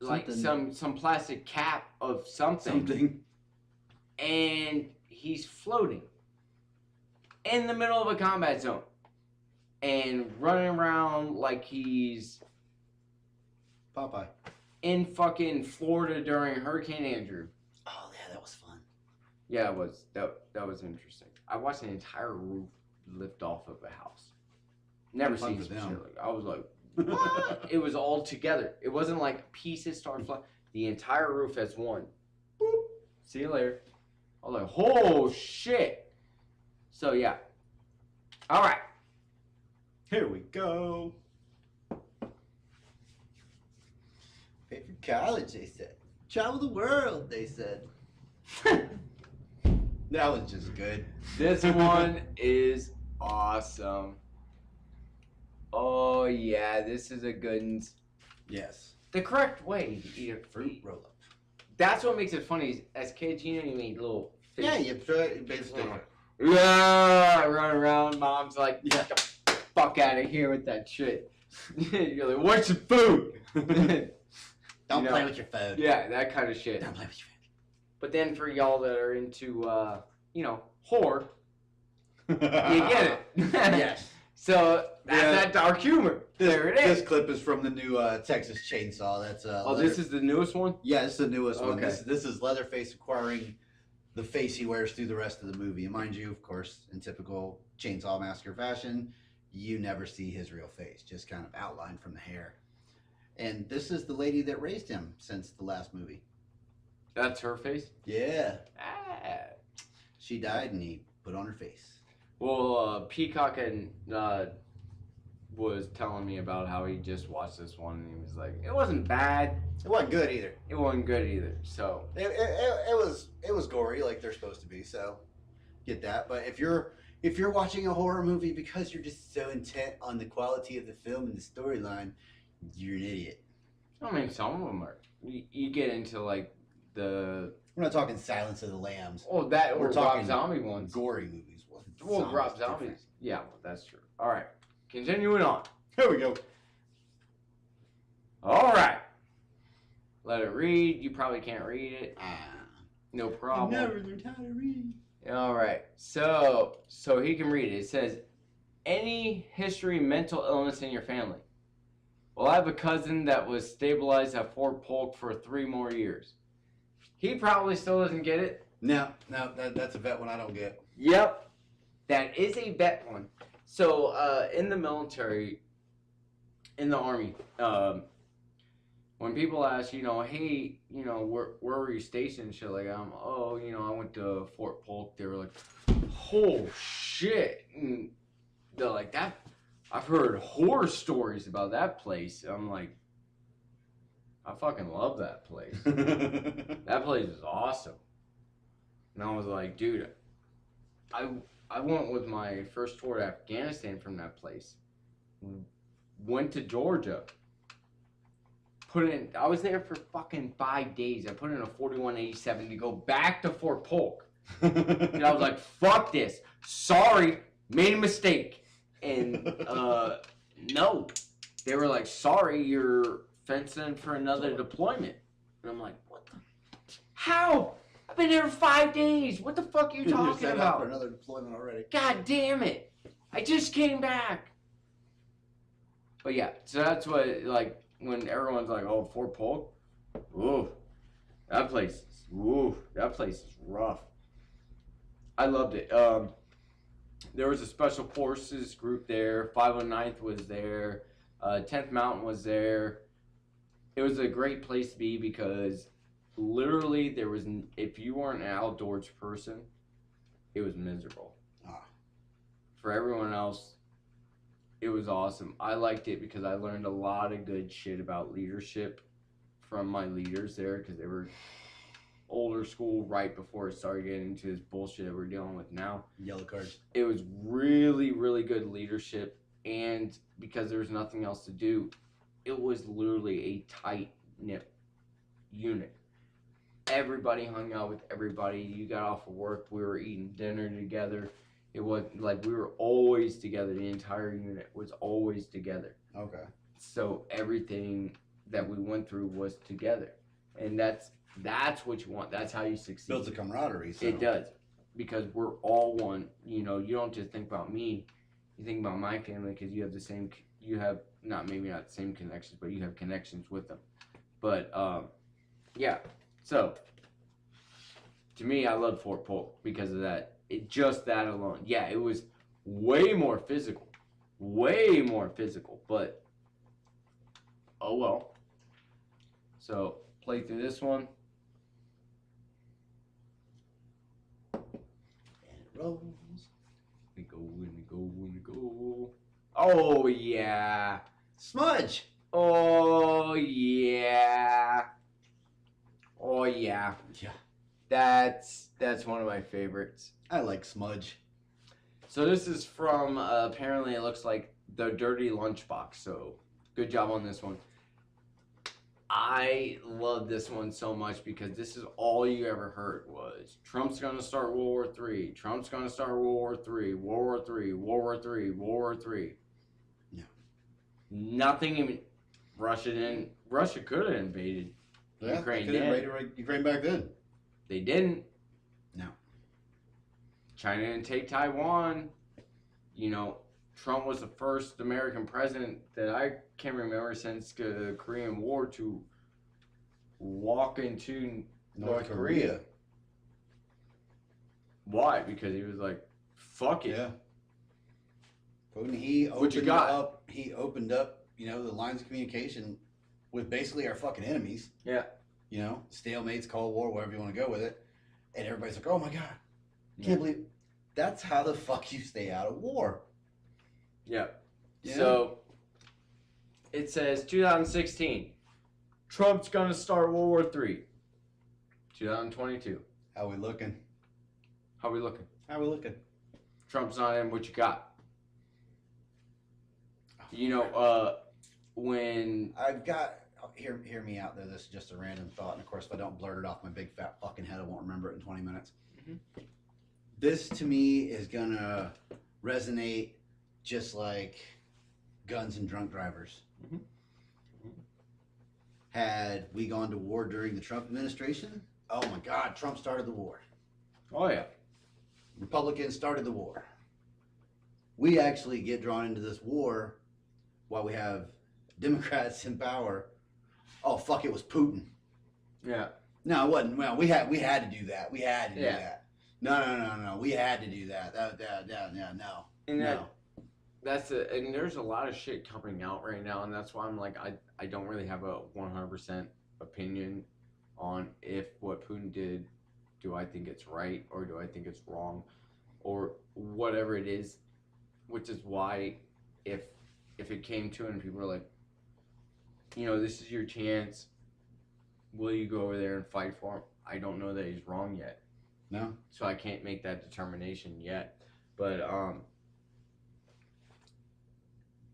Like some plastic cap of something. And he's floating in the middle of a combat zone and running around like he's Popeye in fucking Florida during Hurricane Andrew. Oh yeah, that was fun. Yeah, it was. That was interesting. I watched an entire roof lift off of a house. Never seen some shit like that. I was like, what? It was all together. It wasn't like pieces started flying. The entire roof as one. Boop. See you later. I was like, oh shit. So yeah. All right. Here we go. Pay for college, they said. Travel the world, they said. That was just good. This one is awesome. Oh yeah, this is a good one. Yes. The correct way to eat a Fruit roll up. That's what makes it funny. Is as kids, you made little fish. Yeah, you try basically. Yeah, run around. Mom's like, get the fuck out of here with that shit. You're like, what's your food? Don't play with your food. Yeah, that kind of shit. Don't play with your food. But then for y'all that are into, horror, you get it. Yes. So that's that dark humor. There it is. This clip is from the new Texas Chainsaw. That's this is the newest one? Yeah, it's the newest one. Okay. This is Leatherface acquiring the face he wears through the rest of the movie. And mind you, of course, in typical Chainsaw Massacre fashion, you never see his real face, just kind of outlined from the hair. And this is the lady that raised him since the last movie. That's her face? Yeah. Ah. She died and he put on her face. Well, Peacock was telling me about how he just watched this one and he was like, it wasn't bad. It wasn't good either. It wasn't good either. So it was gory like they're supposed to be. So get that. But if you're watching a horror movie because you're just so intent on the quality of the film and the storyline, you're an idiot. I mean, some of them are. You get into like the. We're not talking Silence of the Lambs. Oh, that We're or talking Rob Zombie ones. Gory movies. Well, Rob Zombie's. Yeah, well, that's true. All right, continuing on. Here we go. All right. Let it read. You probably can't read it. No problem. I never learned how to read. All right. So he can read it. It says, any history mental illness in your family? Well, I have a cousin that was stabilized at Fort Polk for 3 more years. He probably still doesn't get it. No, that's a vet one I don't get. Yep. That is a vet one. So in the military, in the Army, when people ask, you know, hey, you know, where were you stationed and shit like that, oh, you know, I went to Fort Polk. They were like, oh, shit. And they're like, that, I've heard horror stories about that place. I'm like, I fucking love that place. That place is awesome. And I was like, dude, I went with my first tour to Afghanistan from that place. Went to Georgia. I was there for fucking 5 days. I put in a 4187 to go back to Fort Polk. And I was like, fuck this. Sorry, made a mistake. And no. They were like, sorry, you're fencing for another deployment. And I'm like, what the? How? I've been there for 5 days. What the fuck are you talking about? For another deployment already. God damn it. I just came back. But yeah, so that's what, like, when everyone's like, oh, Fort Polk? Ooh, that place is rough. I loved it. There was a special forces group there. 509th was there. 10th Mountain was there. It was a great place to be because literally there was, if you weren't an outdoors person, it was miserable. For everyone else, it was awesome. I liked it because I learned a lot of good shit about leadership from my leaders there because they were older school right before it started getting into this bullshit that we're dealing with now. Yellow cards. It was really, really good leadership, and because there was nothing else to do, it was literally a tight-knit unit. Everybody hung out with everybody. You got off of work, we were eating dinner together. It was like we were always together. The entire unit was always together. Okay. So everything that we went through was together. And that's what you want. That's how you succeed. Builds a camaraderie. So. It does. Because we're all one. You know, you don't just think about me. You think about my family because you have the same, maybe not the same connections, but you have connections with them. But, yeah. So, to me, I love Fort Polk because of that. Just that alone. Yeah, it was way more physical. But, oh well. So, play through this one. And it rolls. We go. Oh, yeah. Smudge. Oh, yeah. Yeah. That's one of my favorites. I like Smudge. So this is from, apparently it looks like The Dirty Lunchbox. So good job on this one. I love this one so much because this is all you ever heard was Trump's going to start World War III. Trump's going to start World War III. World War III. World War III. World War III. Yeah. Nothing even. Russia could have invaded Ukraine. They could have invaded Ukraine back then. They didn't. No. China didn't take Taiwan. You know, Trump was the first American president that I can remember since the Korean War to walk into North Korea. Why? Because he was like, fuck it. Yeah. And he opened up, you know, the lines of communication with basically our fucking enemies. Yeah. You know, stalemates, Cold War, whatever you want to go with it. And everybody's like, oh my God, can't believe that's how the fuck you stay out of war. Yeah. So it says 2016, Trump's gonna start World War III. 2022. How we looking? Trump's not in. What you got? You know, when hear me out there. This is just a random thought, and of course, if I don't blurt it off my big fat fucking head, I won't remember it in 20 minutes. Mm-hmm. This to me is gonna resonate just like guns and drunk drivers. Mm-hmm. Had we gone to war during the Trump administration? Oh my God, Trump started the war. Oh yeah. Republicans started the war. We actually get drawn into this war while we have Democrats in power. Oh fuck! It was Putin. Yeah. No, it wasn't. Well, we had to do that. We had to do that. No. We had to do that. No. And and there's a lot of shit coming out right now, and that's why I'm like, I don't really have a 100% opinion on if what Putin did, do I think it's right or do I think it's wrong, or whatever it is, which is why if it came to it and people were like, you know, this is your chance, will you go over there and fight for him? I don't know that he's wrong yet. No. So I can't make that determination yet. But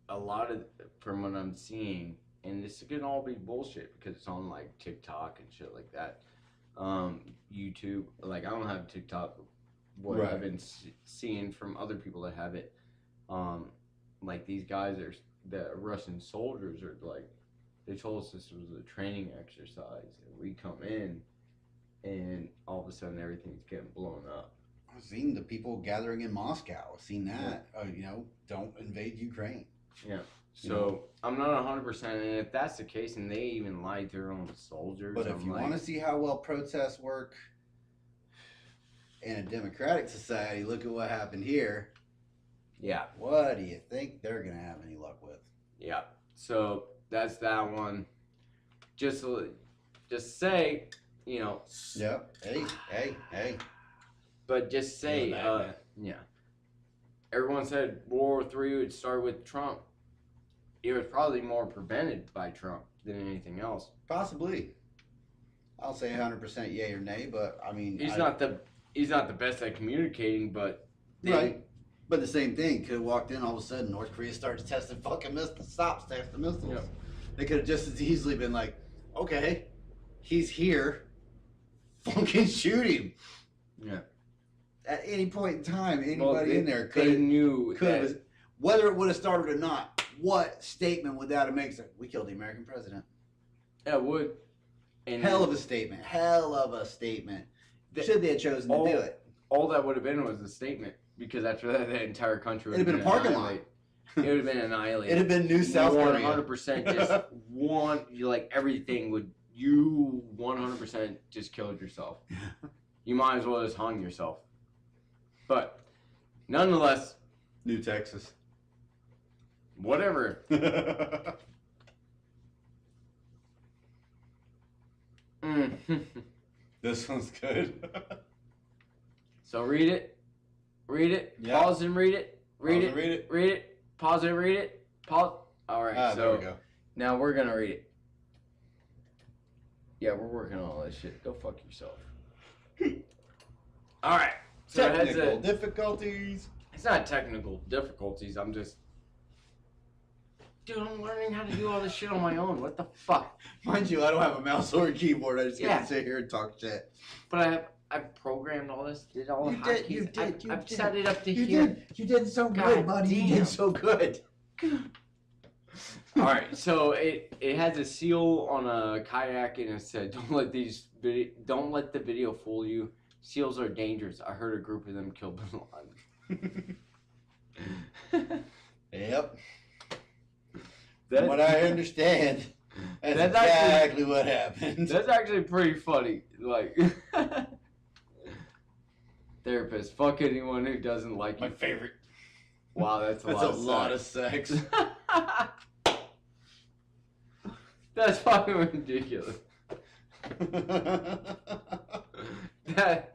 a lot of, from what I'm seeing, and this can all be bullshit because it's on like TikTok and shit like that. YouTube, like I don't have TikTok. What Right. I've been seeing from other people that have it, like these guys are, the Russian soldiers are like, they told us this was a training exercise, and we come in, and all of a sudden everything's getting blown up. I've seen the people gathering in Moscow. I've seen that. You know, don't invade Ukraine. Yeah. So I'm not 100%, and if that's the case, and they even lied to their own soldiers. But if you want to see how well protests work in a democratic society, look at what happened here. Yeah. What do you think they're gonna have any luck with? Yeah. So that's that one. Just say, you know. Yep. Hey. But just say, yeah. Everyone said World War III would start with Trump. It was probably more prevented by Trump than anything else. Possibly. I'll say 100% yay or nay, but I mean, he's not the best at communicating, but right. But the same thing could have walked in all of a sudden. North Korea starts testing fucking missiles, stops testing missiles. Yep. They could have just as easily been like, okay, he's here, fucking shoot him. Yeah. At any point in time, anybody in there could have, whether it would have started or not. What statement would that have made? We killed the American president. Yeah, it would. And hell of a statement. Should they have chosen to do it? All that would have been was a statement, because after that, the entire country would have been a parking lot. It would have been annihilated. It'd have been New South Korea. 100% just one, like everything would, you 100% just killed yourself. You might as well just hung yourself. But nonetheless, New Texas. Whatever. This one's good. So read it. Yeah. Pause and read it. Read it. Pause and read it. Pause. All right. There we go. Now we're gonna read it. Yeah, we're working on all this shit. Go fuck yourself. All right. So technical difficulties. It's not technical difficulties. I'm just. Dude, I'm learning how to do all this shit on my own. What the fuck? Mind you, I don't have a mouse or a keyboard. I just get to sit here and talk shit. But I've programmed all this. Did all the hotkeys. You did. I've set it up to here. You did so good, buddy. Damn. You did so good. All right. So it has a seal on a kayak, and it said, "Don't let the video fool you. Seals are dangerous. I heard a group of them killed Bin Laden." Yep. From what I understand, that's exactly what happened. That's actually pretty funny. Like, therapist, fuck anyone who doesn't like you. My favorite. Wow, that's a lot of sex. That's fucking ridiculous. That.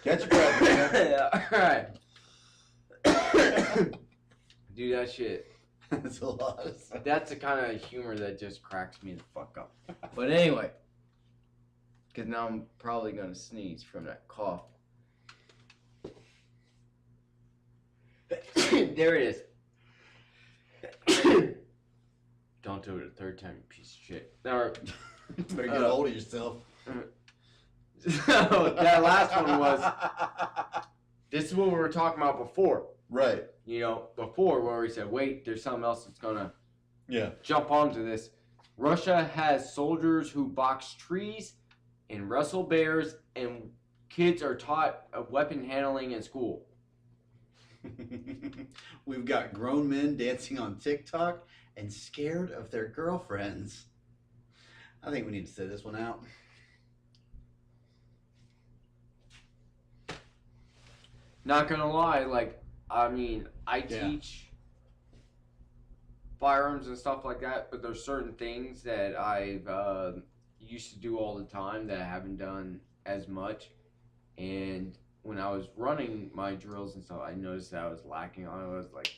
Catch your breath, man. Yeah, alright. Do that shit. That's a lot of sex. That's the kind of humor that just cracks me the fuck up. But anyway, because now I'm probably going to sneeze from that cough. There it is. Don't do it a third time, you piece of shit. Or, Better get a hold of yourself. so that last one was. This is what we were talking about before. Right. You know, before where we said, wait, there's something else that's gonna Yeah. jump onto this. Russia has soldiers who box trees and wrestle bears, and kids are taught weapon handling in school. We've got grown men dancing on TikTok and scared of their girlfriends. I think we need to sit this one out. Not gonna lie, like, I mean, I teach firearms and stuff like that, but there's certain things that I've used to do all the time that I haven't done as much. And when I was running my drills and stuff, I noticed that I was lacking on it. I was like,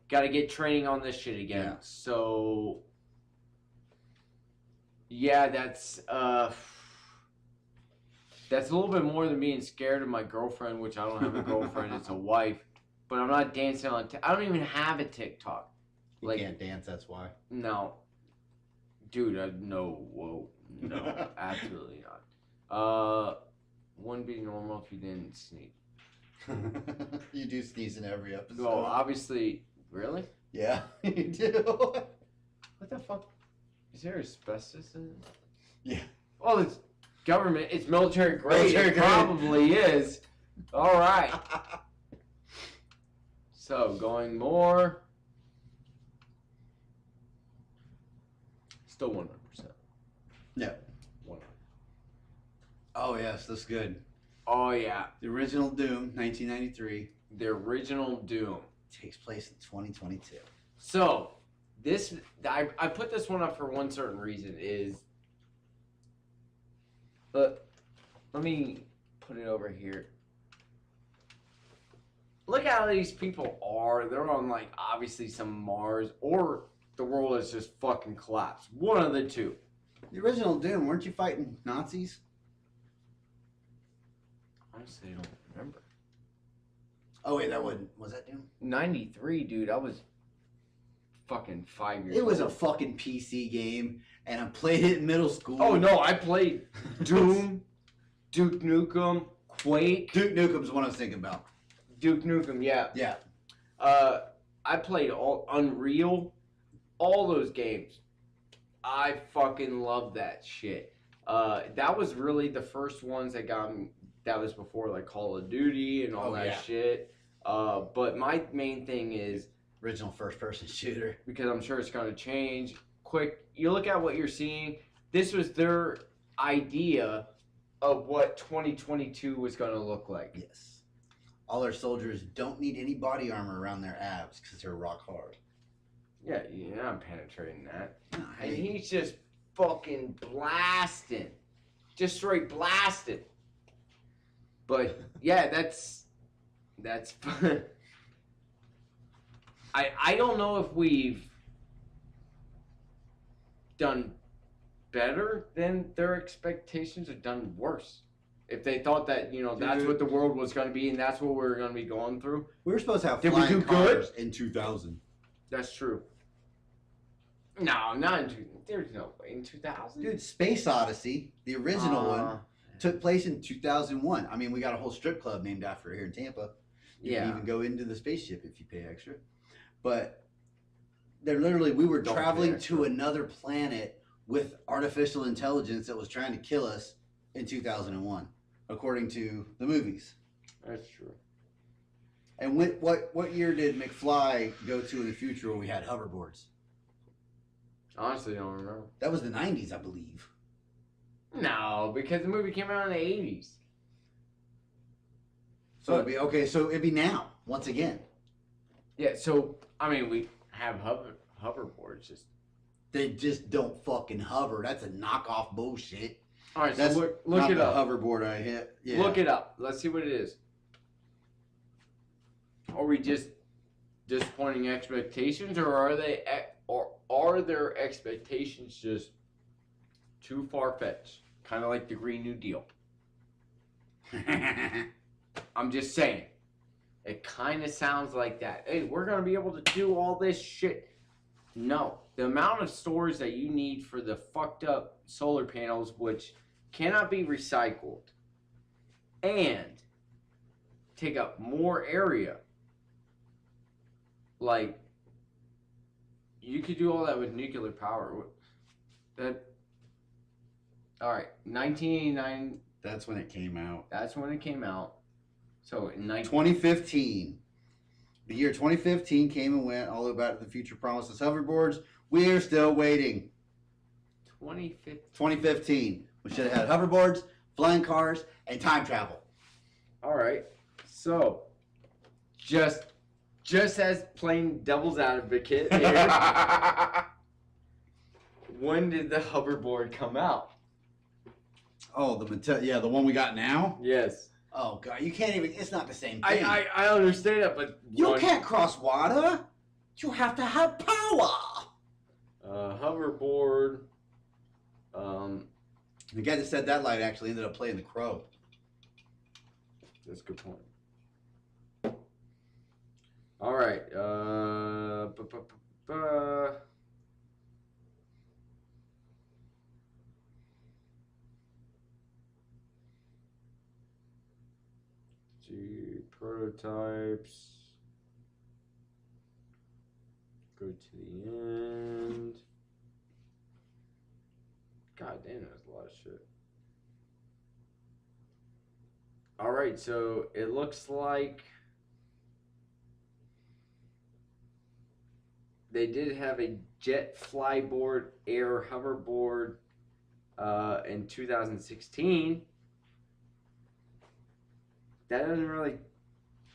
gotta get training on this shit again. Yeah. So, yeah, that's a little bit more than being scared of my girlfriend, which I don't have a girlfriend, it's a wife. But I'm not dancing on I don't even have a TikTok. You can't dance, that's why. No. Dude, no, absolutely not. Wouldn't be normal if you didn't sneeze. You do sneeze in every episode. Well, obviously, really? Yeah, you do. What the fuck? Is there asbestos in it? Yeah. Well, it's government, it's military grade, Military it grade. probably is. Alright. So, going more. Still 100%. Yeah. 100%. Oh, yes, that's good. Oh, yeah. The original Doom, 1993, The original Doom. takes place in 2022. So, this, I put this one up for one certain reason is, but let me put it over here. Look how these people are. They're on, like, obviously some Mars, or the world has just fucking collapsed. One of the two. The original Doom, weren't you fighting Nazis? Honestly, I don't remember. Oh, wait, that wasn't. Was that Doom? 93, dude. I was fucking 5 years It was a old. fucking PC game, and I played it in middle school. Oh, no. I played Doom, Duke Nukem, Quake. Duke Nukem's the one I was thinking about. Duke Nukem, yeah. Yeah. I played all Unreal, all those games. I fucking love that shit. That was really the first ones that got me. That was before like Call of Duty and all that shit. But my main thing is Original first-person shooter. because I'm sure it's gonna change. Quick, you look at what you're seeing. This was their idea of what 2022 was gonna look like. Yes. All our soldiers don't need any body armor around their abs because they're rock hard. Yeah, you're not penetrating that. No, And hey, he's just fucking blasting. Just straight blasting. But yeah, that's fun. I don't know if we've done better than their expectations or done worse. If they thought that, you know, that's what the world was going to be and that's what we were going to be going through. we were supposed to have Did we flying do good? cars in 2000. That's true. No, not in there's no way in 2000. Dude, Space Odyssey, the original one, took place in 2001. I mean, we got a whole strip club named after it here in Tampa. You can even go into the spaceship if you pay extra. But they're literally, we were Don't pay traveling extra. to another planet with artificial intelligence that was trying to kill us in 2001, according to the movies. That's true. And what year did McFly go to in the future where we had hoverboards? Honestly, I don't remember. That was the 90s, I believe. No, because the movie came out in the 80s. So it'd be okay. So it'd be now once again. Yeah, so I mean, we have hoverboards. Just They just don't fucking hover. That's a knockoff bullshit. all right. That's So look not it the up. hoverboard I hit. Yeah. Look it up. Let's see what it is. Are we just disappointing expectations, or are they, or are their expectations just too far fetched? Kind of like the Green New Deal. I'm just saying. It kind of sounds like that. Hey, we're going to be able to do all this shit. No. The amount of storage that you need for the fucked up solar panels, which cannot be recycled, and take up more area. Like, you could do all that with nuclear power. That, all right, 1989. That's when it came out. That's when it came out. So in 2015. The year 2015 came and went. All about the future promises hoverboards. We're still waiting. 2015. We should have had hoverboards, flying cars, and time travel. All right. So, just as plain devil's advocate here, when did the hoverboard come out? Oh, the one we got now? Yes. Oh God, you can't even. It's not the same thing. I understand that, but you can't cross water. You have to have power. Hoverboard. The guy that said that line actually ended up playing the Crow. That's a good point. All right. Prototypes. Go to the end. God damn, that's a lot of shit. All right, so it looks like they did have a jet flyboard air hoverboard in 2016. That doesn't really.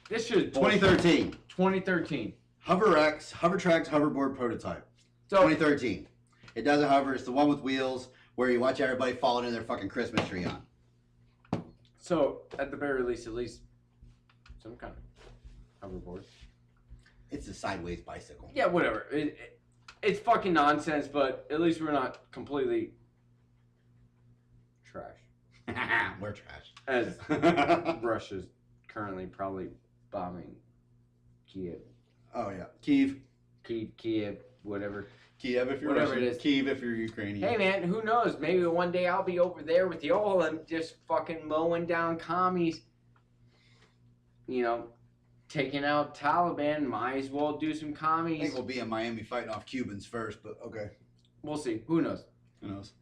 This should 2013. 2013. Hovertrax hoverboard prototype. So 2013. It doesn't hover. It's the one with wheels where you watch everybody falling in their fucking Christmas tree on. So at the very least, at least some kind of hoverboard. It's a sideways bicycle. Yeah, whatever. It's fucking nonsense, but at least we're not completely trash. We're trash. As Russia's currently probably bombing Kiev. Oh yeah, Kiev, whatever. Kiev if you're Whatever Russian. it is. Kiev if you're Ukrainian. Hey man, who knows? Maybe one day I'll be over there with y'all and just fucking mowing down commies. You know, taking out Taliban. Might as well do some I commies. think we'll be in Miami fighting off Cubans first, but okay. We'll see. Who knows? Who knows?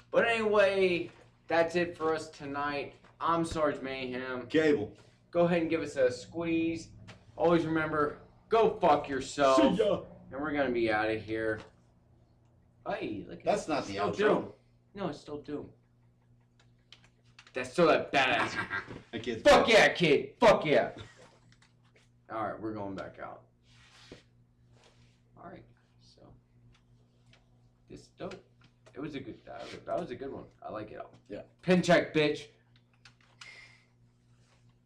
But anyway, that's it for us tonight. I'm Sarge Mayhem. Cable. Go ahead and give us a squeeze. Always remember, go fuck yourself. See ya. And we're gonna be out of here. Hey, look at That's not the still outro. Doom. No, it's still Doom. That's still that badass. That kid's Fuck yeah, kid. Fuck yeah. Alright, we're going back out. Alright, so. This is dope. It was a good, that was a good one. I like it. Yeah. Pin check, bitch.